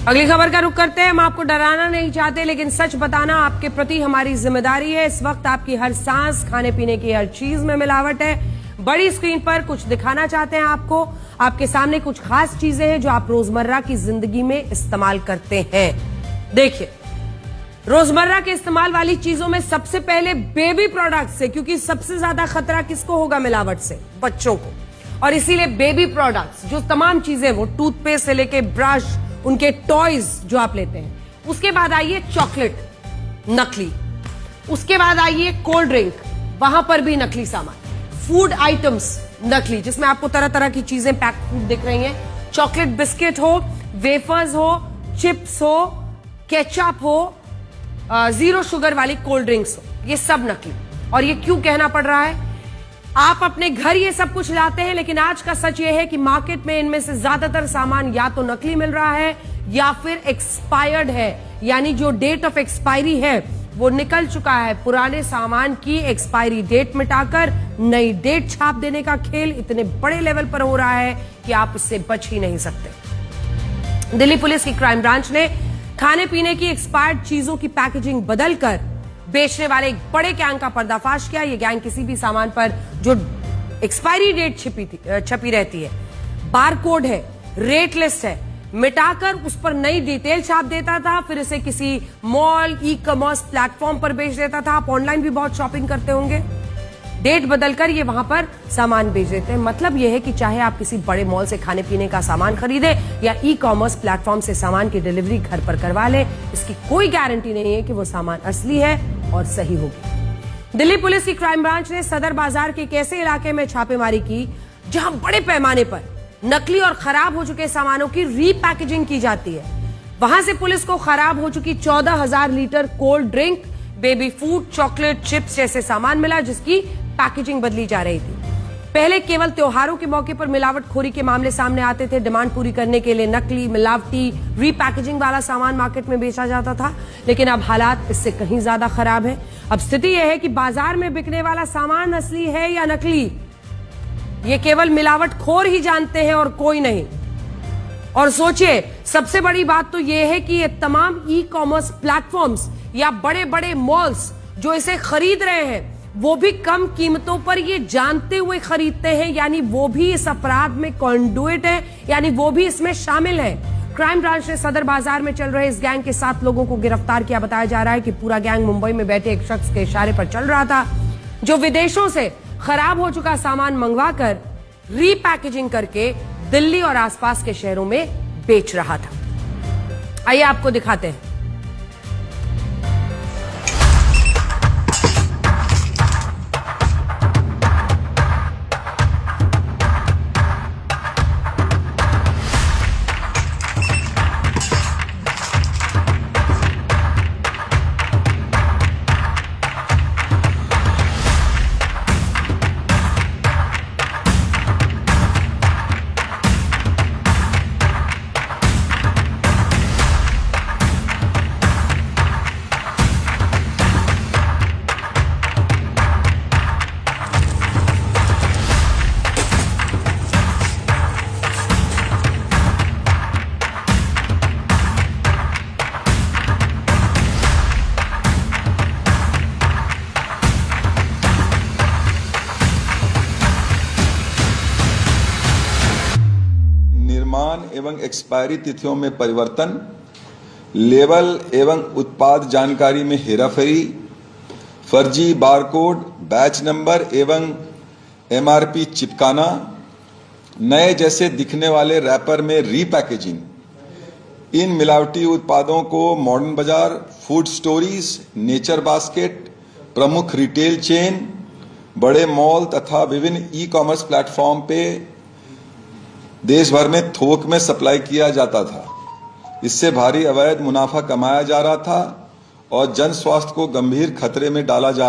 अगली खबर का रुख करते हैं। हम आपको डराना नहीं चाहते, लेकिन सच बताना आपके प्रति हमारी जिम्मेदारी है। इस वक्त आपकी हर सांस, खाने पीने की हर चीज में मिलावट है। बड़ी स्क्रीन पर कुछ दिखाना चाहते हैं आपको। आपके सामने कुछ खास चीजें हैं जो आप रोजमर्रा की जिंदगी में इस्तेमाल करते हैं। देखिए, रोजमर्रा के इस्तेमाल वाली चीजों में सबसे पहले बेबी प्रोडक्ट्स है, क्योंकि सबसे ज्यादा खतरा किसको होगा मिलावट से? बच्चों को। और इसीलिए बेबी प्रोडक्ट्स, जो तमाम चीजें, वो टूथपेस्ट से लेके ब्रश, उनके टॉयज जो आप लेते हैं। उसके बाद आइए चॉकलेट, नकली। उसके बाद आइए कोल्ड ड्रिंक, वहां पर भी नकली सामान। फूड आइटम्स नकली, जिसमें आपको तरह तरह की चीजें पैक फूड दिख रही हैं। चॉकलेट बिस्किट हो, वेफर्स हो, चिप्स हो, केचप हो, जीरो शुगर वाली कोल्ड ड्रिंक्स हो, ये सब नकली। और ये क्यों कहना पड़ रहा है? आप अपने घर ये सब कुछ लाते हैं, लेकिन आज का सच ये है कि मार्केट में इनमें से ज्यादातर सामान या तो नकली मिल रहा है या फिर एक्सपायर्ड है, यानी जो डेट ऑफ एक्सपायरी है वो निकल चुका है। पुराने सामान की एक्सपायरी डेट मिटाकर नई डेट छाप देने का खेल इतने बड़े लेवल पर हो रहा है कि आप इससे बच ही नहीं सकते। दिल्ली पुलिस की क्राइम ब्रांच ने खाने पीने की एक्सपायर्ड चीजों की पैकेजिंग बदलकर बेचने वाले एक बड़े गैंग का पर्दाफाश किया। यह गैंग किसी भी सामान पर जो एक्सपायरी डेट छपी रहती है, बारकोड है, रेट लिस्ट है, मिटाकर उस पर नई डिटेल छाप देता था, फिर इसे किसी मॉल, ई कॉमर्स प्लेटफॉर्म पर बेच देता था। आप ऑनलाइन भी बहुत शॉपिंग करते होंगे। डेट बदलकर ये वहां पर सामान बेच देते हैं। मतलब यह है कि चाहे आप किसी बड़े मॉल से खाने पीने का सामान खरीदे या ई कॉमर्स प्लेटफॉर्म से सामान की डिलीवरी घर पर करवा ले, इसकी कोई गारंटी नहीं है कि वो सामान असली है और सही होगी। दिल्ली पुलिस की क्राइम ब्रांच ने सदर बाजार के एक ऐसे इलाके में छापेमारी की जहां बड़े पैमाने पर नकली और खराब हो चुके सामानों की रीपैकेजिंग की जाती है। वहां से पुलिस को खराब हो चुकी 14,000 litre cold drink, baby food, chocolate, chips जैसे सामान मिला, जिसकी पैकेजिंग बदली जा रही थी। पहले केवल त्योहारों के मौके पर मिलावटखोरी के मामले सामने आते थे। डिमांड पूरी करने के लिए नकली, मिलावटी, रीपैकेजिंग वाला सामान मार्केट में बेचा जाता था, लेकिन अब हालात इससे कहीं ज्यादा खराब है। अब स्थिति यह है कि बाजार में बिकने वाला सामान असली है या नकली, ये केवल मिलावटखोर ही जानते हैं और कोई नहीं। और सोचिए, सबसे बड़ी बात तो यह है कि ये तमाम ई कॉमर्स प्लेटफॉर्म्स या बड़े बड़े मॉल्स जो इसे खरीद रहे हैं, वो भी कम कीमतों पर ये जानते हुए खरीदते हैं, यानी वो भी इस अपराध में कॉन्डुइट है, यानी वो भी इसमें शामिल है। क्राइम ब्रांच ने सदर बाजार में चल रहे इस गैंग के 7 लोगों को गिरफ्तार किया। बताया जा रहा है कि पूरा गैंग मुंबई में बैठे एक शख्स के इशारे पर चल रहा था, जो विदेशों से खराब हो चुका सामान मंगवाकर रीपैकेजिंग करके दिल्ली और आसपास के शहरों में बेच रहा था। आइए आपको दिखाते हैं। एवं एक्सपायरी तिथियों में परिवर्तन, लेबल एवं उत्पाद जानकारी में हेराफेरी, फर्जी बारकोड, बैच नंबर एवं एमआरपी चिपकाना, नए जैसे दिखने वाले रैपर में रीपैकेजिंग। इन मिलावटी उत्पादों को मॉडर्न बाजार, फूड स्टोरीज, नेचर बास्केट, प्रमुख रिटेल चेन, बड़े मॉल तथा विभिन्न ई कॉमर्स प्लेटफॉर्म पे देश भर में थोक में सप्लाई किया जाता था। इससे भारी अवैध मुनाफा कमाया जा रहा था और जन स्वास्थ्य को गंभीर खतरे में डाला जा